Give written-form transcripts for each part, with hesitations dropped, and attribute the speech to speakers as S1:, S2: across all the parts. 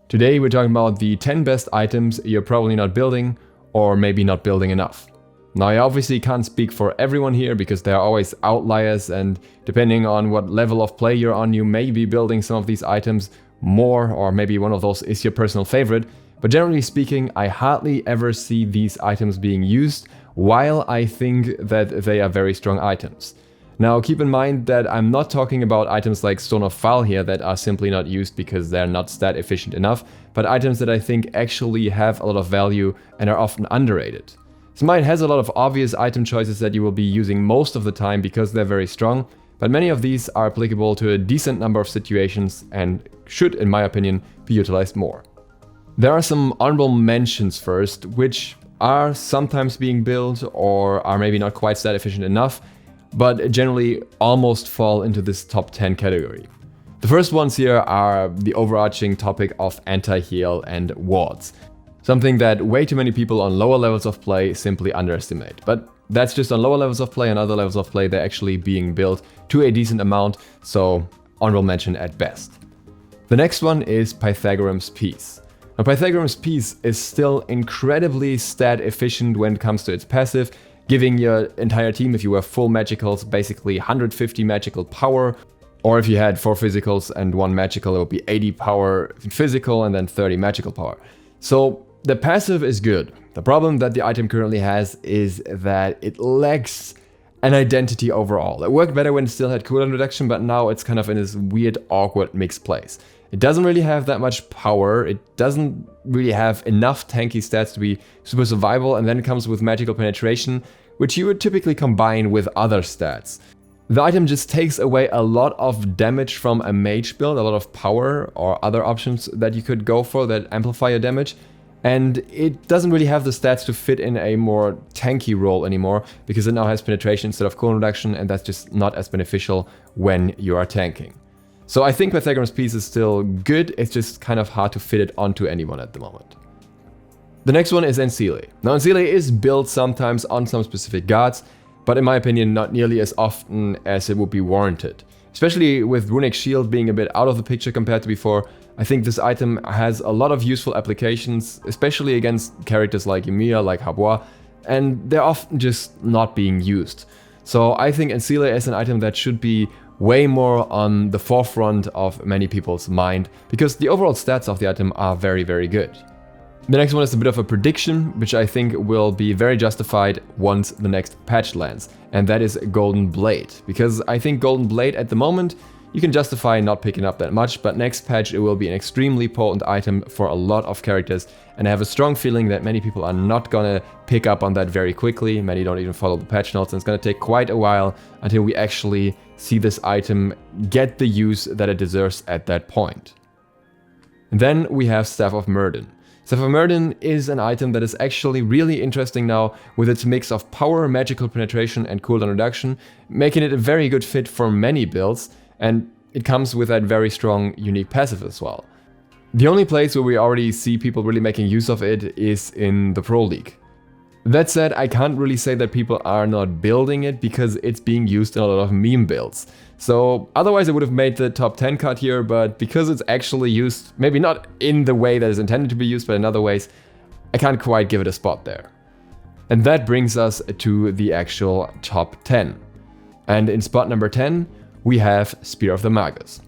S1: Today we're talking about the 10 best items you're probably not building, or maybe not building enough. Now I obviously can't speak for everyone here because there are always outliers, and depending on what level of play you're on, you may be building some of these items more, or maybe one of those is your personal favorite. But generally speaking, I hardly ever see these items being used, while I think that they are very strong items. Now keep in mind that I'm not talking about items like Stone of Fall here that are simply not used because they're not stat efficient enough, but items that I think actually have a lot of value and are often underrated. Smite has a lot of obvious item choices that you will be using most of the time because they're very strong, but many of these are applicable to a decent number of situations and should, in my opinion, be utilized more. There are some honorable mentions first, which are sometimes being built or are maybe not quite stat efficient enough, but generally almost fall into this top 10 category. The first ones here are the overarching topic of anti-heal and wards. Something that way too many people on lower levels of play simply underestimate. But that's just on lower levels of play, and other levels of play they're actually being built to a decent amount, so honorable mention at best. The next one is Pythagorum's Piece. Now Pythagorum's Piece is still incredibly stat efficient when it comes to its passive, giving your entire team, if you were full magicals, basically 150 magical power, or if you had 4 physicals and 1 magical, it would be 80 power physical and then 30 magical power. So the passive is good. The problem that the item currently has is that it lacks an identity overall. It worked better when it still had cooldown reduction, but now it's kind of in this weird, awkward mixed place. It doesn't really have that much power, it doesn't really have enough tanky stats to be super survival, and then it comes with magical penetration, which you would typically combine with other stats. The item just takes away a lot of damage from a mage build, a lot of power or other options that you could go for that amplify your damage, and it doesn't really have the stats to fit in a more tanky role anymore because it now has penetration instead of cooldown reduction, and that's just not as beneficial when you are tanking. So I think Pythagorum's Piece is still good, it's just kind of hard to fit it onto anyone at the moment. The next one is Ancile. Now Ancile is built sometimes on some specific gods, but in my opinion not nearly as often as it would be warranted. Especially with Runic Shield being a bit out of the picture compared to before, I think this item has a lot of useful applications, especially against characters like Ymir, like Habois, and they're often just not being used. So I think Ancile is an item that should be way more on the forefront of many people's mind, because the overall stats of the item are very, very good. The next one is a bit of a prediction, which I think will be very justified once the next patch lands, and that is Golden Blade, because I think Golden Blade at the moment you can justify not picking up that much, but next patch it will be an extremely potent item for a lot of characters, and I have a strong feeling that many people are not gonna pick up on that very quickly. Many don't even follow the patch notes, and it's gonna take quite a while until we actually see this item get the use that it deserves at that point. And then we have Staff of Myrddin. Staff of Myrddin is an item that is actually really interesting now with its mix of power, magical penetration and cooldown reduction, making it a very good fit for many builds, and it comes with that very strong unique passive as well. The only place where we already see people really making use of it is in the Pro League. That said, I can't really say that people are not building it because it's being used in a lot of meme builds. So otherwise I would have made the top 10 cut here, but because it's actually used, maybe not in the way that is intended to be used, but in other ways, I can't quite give it a spot there. And that brings us to the actual top 10. And in spot number 10, we have Spear of the Magus.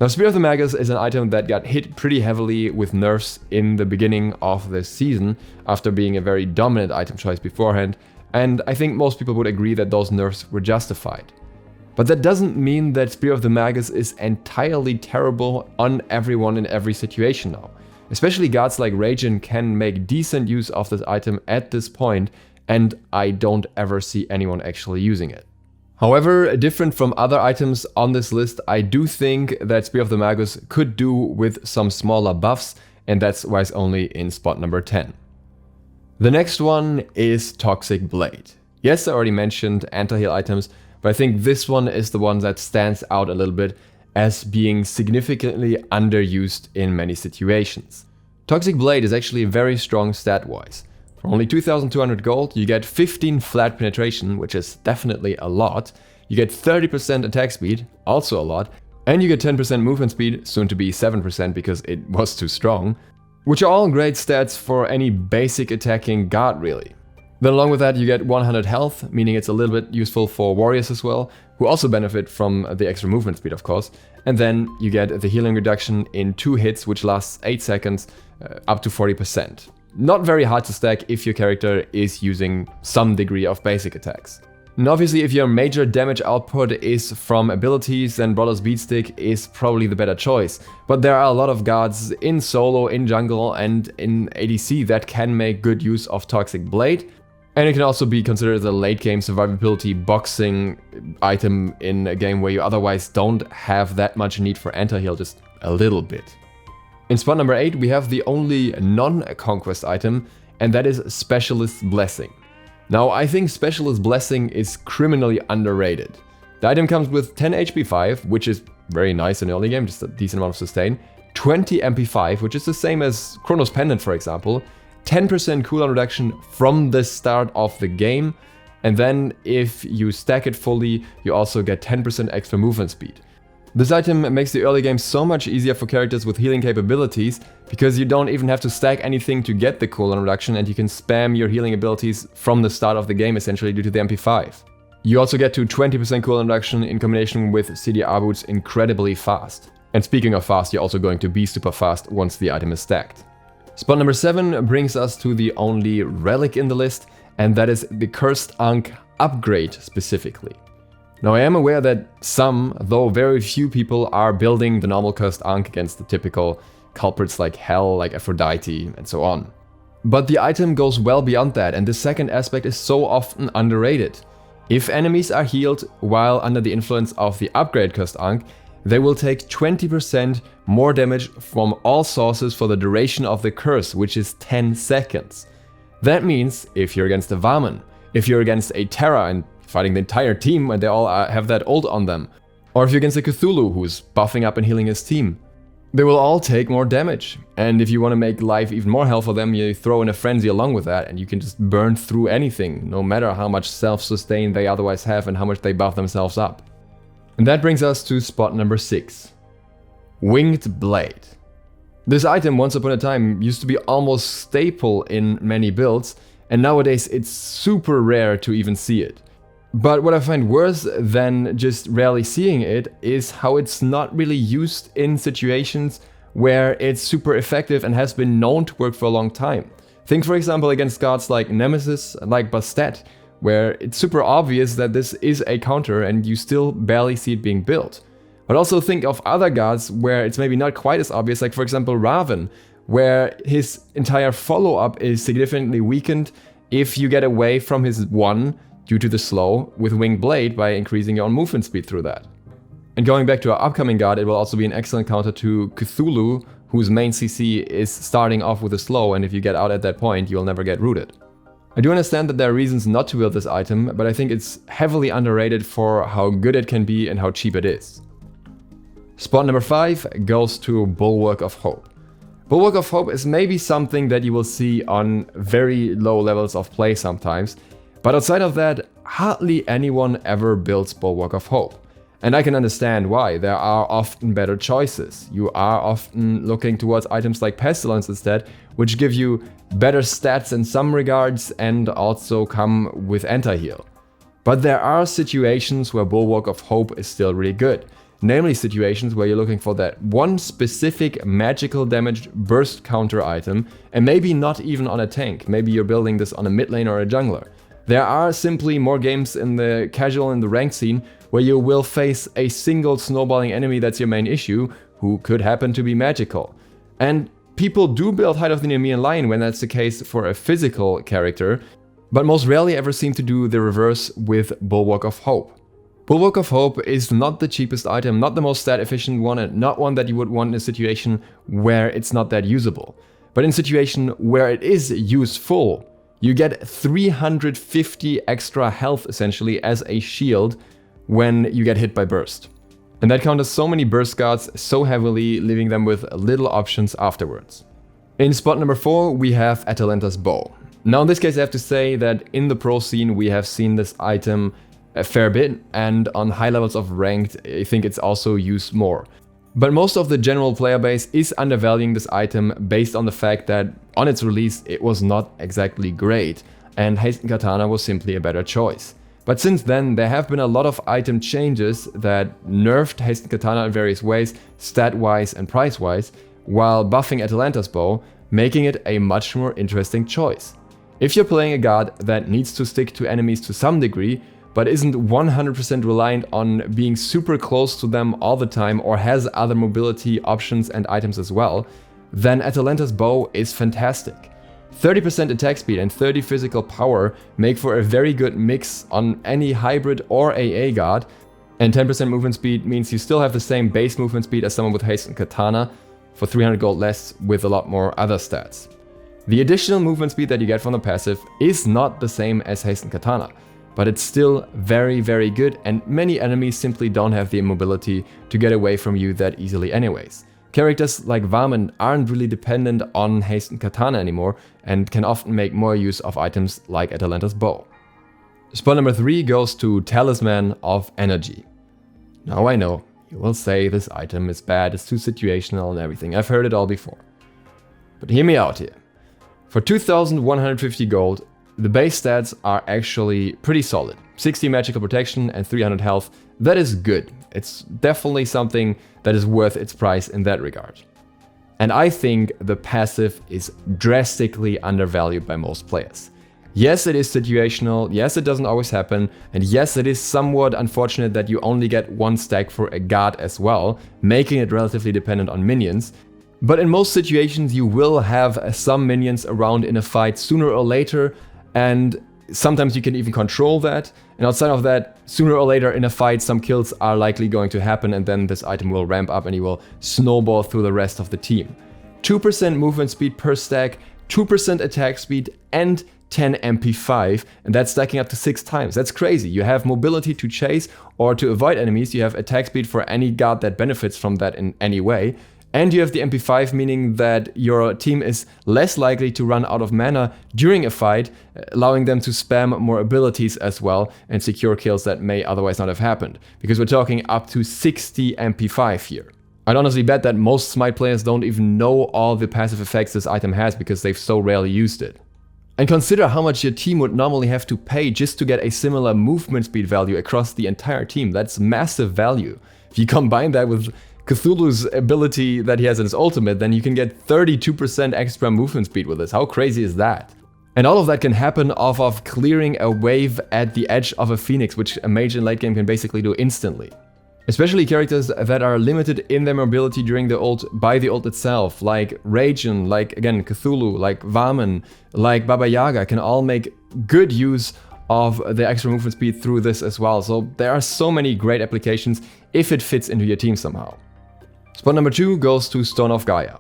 S1: Now Spear of the Magus is an item that got hit pretty heavily with nerfs in the beginning of this season, after being a very dominant item choice beforehand, and I think most people would agree that those nerfs were justified. But that doesn't mean that Spear of the Magus is entirely terrible on everyone in every situation now. Especially gods like Ragin can make decent use of this item at this point, and I don't ever see anyone actually using it. However, different from other items on this list, I do think that Spear of the Magus could do with some smaller buffs, and that's why it's only in spot number 10. The next one is Toxic Blade. Yes, I already mentioned anti-heal items, but I think this one is the one that stands out a little bit as being significantly underused in many situations. Toxic Blade is actually very strong stat-wise. For only 2,200 gold, you get 15 flat penetration, which is definitely a lot. You get 30% attack speed, also a lot. And you get 10% movement speed, soon to be 7% because it was too strong, which are all great stats for any basic attacking guard really. Then along with that you get 100 health, meaning it's a little bit useful for warriors as well, who also benefit from the extra movement speed of course. And then you get the healing reduction in 2 hits, which lasts 8 seconds, up to 40%. Not very hard to stack if your character is using some degree of basic attacks. And obviously if your major damage output is from abilities, then Brawler's Beatstick is probably the better choice. But there are a lot of guards in solo, in jungle and in ADC that can make good use of Toxic Blade. And it can also be considered as a late game survivability boxing item in a game where you otherwise don't have that much need for anti-heal, just a little bit. In spot number 8 we have the only non-conquest item, and that is Specialist Blessing. Now I think Specialist Blessing is criminally underrated. The item comes with 10 HP 5, which is very nice in the early game, just a decent amount of sustain, 20 MP 5, which is the same as Chronos Pendant for example, 10% cooldown reduction from the start of the game, and then if you stack it fully you also get 10% extra movement speed. This item makes the early game so much easier for characters with healing capabilities, because you don't even have to stack anything to get the cooldown reduction and you can spam your healing abilities from the start of the game essentially due to the MP5. You also get to 20% cooldown reduction in combination with CDR boots incredibly fast. And speaking of fast, you're also going to be super fast once the item is stacked. Spot number 7 brings us to the only relic in the list, and that is the Cursed Ankh upgrade specifically. Now I am aware that some, though very few people, are building the normal Cursed Ankh against the typical culprits like Hell, like Aphrodite, and so on. But the item goes well beyond that, and the second aspect is so often underrated. If enemies are healed while under the influence of the upgrade Cursed Ankh, they will take 20% more damage from all sources for the duration of the curse, which is 10 seconds. That means if you're against a Varman, if you're against a Terra and fighting the entire team and they all have that ult on them, or if you're against a Cthulhu who's buffing up and healing his team, they will all take more damage. And if you want to make life even more hell for them, you throw in a frenzy along with that and you can just burn through anything, no matter how much self-sustain they otherwise have and how much they buff themselves up. And that brings us to spot number 6. Winged Blade. This item once upon a time used to be almost staple in many builds, and nowadays it's super rare to even see it. But what I find worse than just rarely seeing it is how it's not really used in situations where it's super effective and has been known to work for a long time. Think for example against guards like Nemesis, like Bastet, where it's super obvious that this is a counter and you still barely see it being built. But also think of other guards where it's maybe not quite as obvious, like for example Raven, where his entire follow-up is significantly weakened if you get away from his 1 due to the slow with Winged Blade by increasing your own movement speed through that. And going back to our upcoming guard, it will also be an excellent counter to Cthulhu, whose main CC is starting off with a slow, and if you get out at that point, you'll never get rooted. I do understand that there are reasons not to build this item, but I think it's heavily underrated for how good it can be and how cheap it is. Spot number 5 goes to Bulwark of Hope. Bulwark of Hope is maybe something that you will see on very low levels of play sometimes, but outside of that, hardly anyone ever builds Bulwark of Hope. And I can understand why. There are often better choices. You are often looking towards items like Pestilence instead, which give you better stats in some regards and also come with anti-heal. But there are situations where Bulwark of Hope is still really good. Namely situations where you're looking for that one specific magical damage burst counter item, and maybe not even on a tank. Maybe you're building this on a mid lane or a jungler. There are simply more games in the casual and the ranked scene where you will face a single snowballing enemy that's your main issue, who could happen to be magical. And people do build Height of the Nemean Lion when that's the case for a physical character, but most rarely ever seem to do the reverse with Bulwark of Hope. Bulwark of Hope is not the cheapest item, not the most stat efficient one, and not one that you would want in a situation where it's not that usable. But in a situation where it is useful, you get 350 extra health essentially as a shield when you get hit by burst. And that counters so many burst guards so heavily, leaving them with little options afterwards. In spot number 4 we have Atalanta's Bow. Now in this case I have to say that in the pro scene we have seen this item a fair bit, and on high levels of ranked, I think it's also used more. But most of the general player base is undervaluing this item based on the fact that on its release it was not exactly great, and Hastened Katana was simply a better choice. But since then there have been a lot of item changes that nerfed Hastened Katana in various ways, stat-wise and price-wise, while buffing Atalanta's bow, making it a much more interesting choice. If you're playing a god that needs to stick to enemies to some degree, but isn't 100% reliant on being super close to them all the time or has other mobility options and items as well, then Atalanta's bow is fantastic. 30% attack speed and 30 physical power make for a very good mix on any hybrid or AA god, and 10% movement speed means you still have the same base movement speed as someone with Hastened Katana for 300 gold less with a lot more other stats. The additional movement speed that you get from the passive is not the same as Hastened Katana, but it's still very, very good, and many enemies simply don't have the mobility to get away from you that easily anyways. Characters like Varman aren't really dependent on Hastened Katana anymore and can often make more use of items like Atalanta's bow. Spot number 3 goes to Talisman of Energy. Now I know, you will say this item is bad, it's too situational and everything, I've heard it all before. But hear me out here. For 2150 gold, the base stats are actually pretty solid. 60 magical protection and 300 health, that is good. It's definitely something that is worth its price in that regard. And I think the passive is drastically undervalued by most players. Yes, it is situational, yes, it doesn't always happen, and yes, it is somewhat unfortunate that you only get one stack for a god as well, making it relatively dependent on minions. But in most situations you will have some minions around in a fight sooner or later, and sometimes you can even control that, and outside of that, sooner or later in a fight some kills are likely going to happen, and then this item will ramp up and you will snowball through the rest of the team. 2% movement speed per stack, 2% attack speed, and 10 MP5, and that's stacking up to 6 times. That's crazy. You have mobility to chase or to avoid enemies, you have attack speed for any god that benefits from that in any way, and you have the MP5, meaning that your team is less likely to run out of mana during a fight, allowing them to spam more abilities as well and secure kills that may otherwise not have happened, because we're talking up to 60 MP5 here. I'd honestly bet that most Smite players don't even know all the passive effects this item has because they've so rarely used it. And consider how much your team would normally have to pay just to get a similar movement speed value across the entire team. That's massive value. If you combine that with Cthulhu's ability that he has in his ultimate, then you can get 32% extra movement speed with this. How crazy is that? And all of that can happen off of clearing a wave at the edge of a Phoenix, which a mage in late game can basically do instantly. Especially characters that are limited in their mobility during the ult by the ult itself, like Raijin, like again Cthulhu, like Varman, like Baba Yaga can all make good use of the extra movement speed through this as well. So there are so many great applications if it fits into your team somehow. Spot number 2 goes to Stone of Gaia.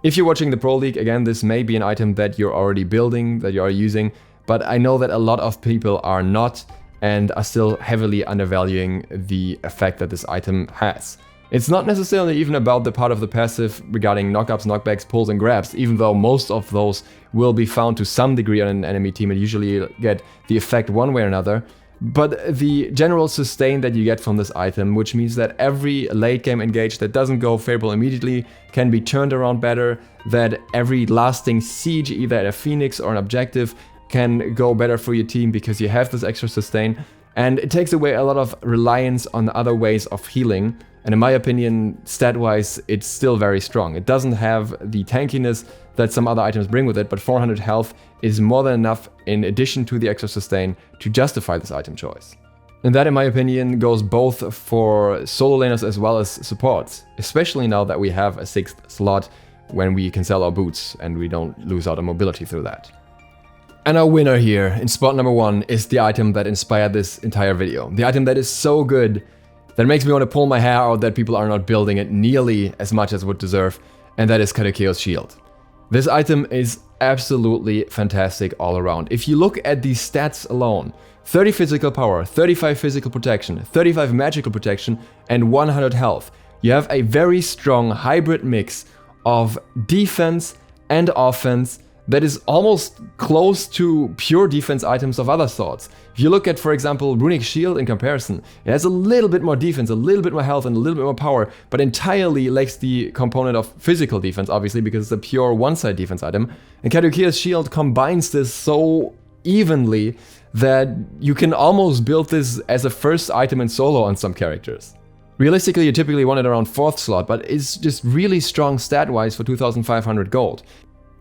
S1: If you're watching the Pro League, again, this may be an item that you're already building, that you are using, but I know that a lot of people are not and are still heavily undervaluing the effect that this item has. It's not necessarily even about the part of the passive regarding knockups, knockbacks, pulls and grabs, even though most of those will be found to some degree on an enemy team and usually get the effect one way or another. But the general sustain that you get from this item, which means that every late game engage that doesn't go favorable immediately can be turned around better, that every lasting siege either at a Phoenix or an objective can go better for your team because you have this extra sustain, and it takes away a lot of reliance on other ways of healing. And in my opinion, stat-wise, it's still very strong. It doesn't have the tankiness that some other items bring with it, but 400 health is more than enough in addition to the extra sustain to justify this item choice. And that, in my opinion, goes both for solo laners as well as supports, especially now that we have a 6th slot when we can sell our boots and we don't lose out on mobility through that. And our winner here in spot number 1 is the item that inspired this entire video. The item that is so good that makes me want to pull my hair out that people are not building it nearly as much as would deserve, and that is Caduceus Shield. This item is absolutely fantastic all around. If you look at these stats alone, 30 physical power, 35 physical protection, 35 magical protection, and 100 health, you have a very strong hybrid mix of defense and offense that is almost close to pure defense items of other sorts. If you look at, for example, Runic Shield in comparison, it has a little bit more defense, a little bit more health, and a little bit more power, but entirely lacks the component of physical defense, obviously, because it's a pure one-side defense item. And Caduceus Shield combines this so evenly that you can almost build this as a first item in solo on some characters. Realistically, you typically want it around 4th slot, but it's just really strong stat-wise for 2,500 gold.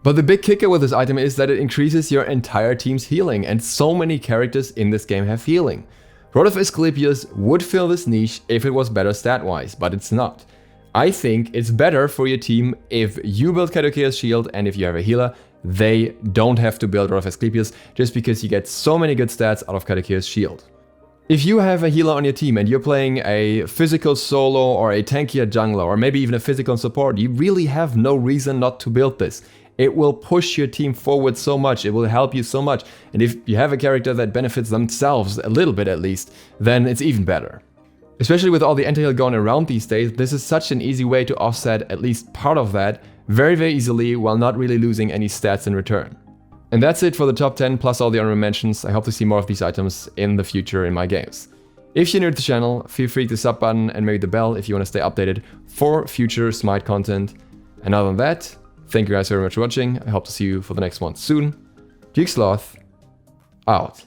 S1: But the big kicker with this item is that it increases your entire team's healing, and so many characters in this game have healing. Rod of Asclepius would fill this niche if it was better stat-wise, but it's not. I think it's better for your team if you build Caduceus Shield, and if you have a healer, they don't have to build Rod of Asclepius, just because you get so many good stats out of Caduceus Shield. If you have a healer on your team and you're playing a physical solo or a tankier jungler, or maybe even a physical support, you really have no reason not to build this. It will push your team forward so much, it will help you so much, and if you have a character that benefits themselves a little bit at least, then it's even better. Especially with all the anti-heal going around these days, this is such an easy way to offset at least part of that very easily while not really losing any stats in return. And that's it for the top 10 plus all the honorable mentions. I hope to see more of these items in the future in my games. If you're new to the channel, feel free to hit the sub button and maybe the bell if you want to stay updated for future Smite content. And other than that, thank you guys very much for watching. I hope to see you for the next one soon. DukeSloth, out.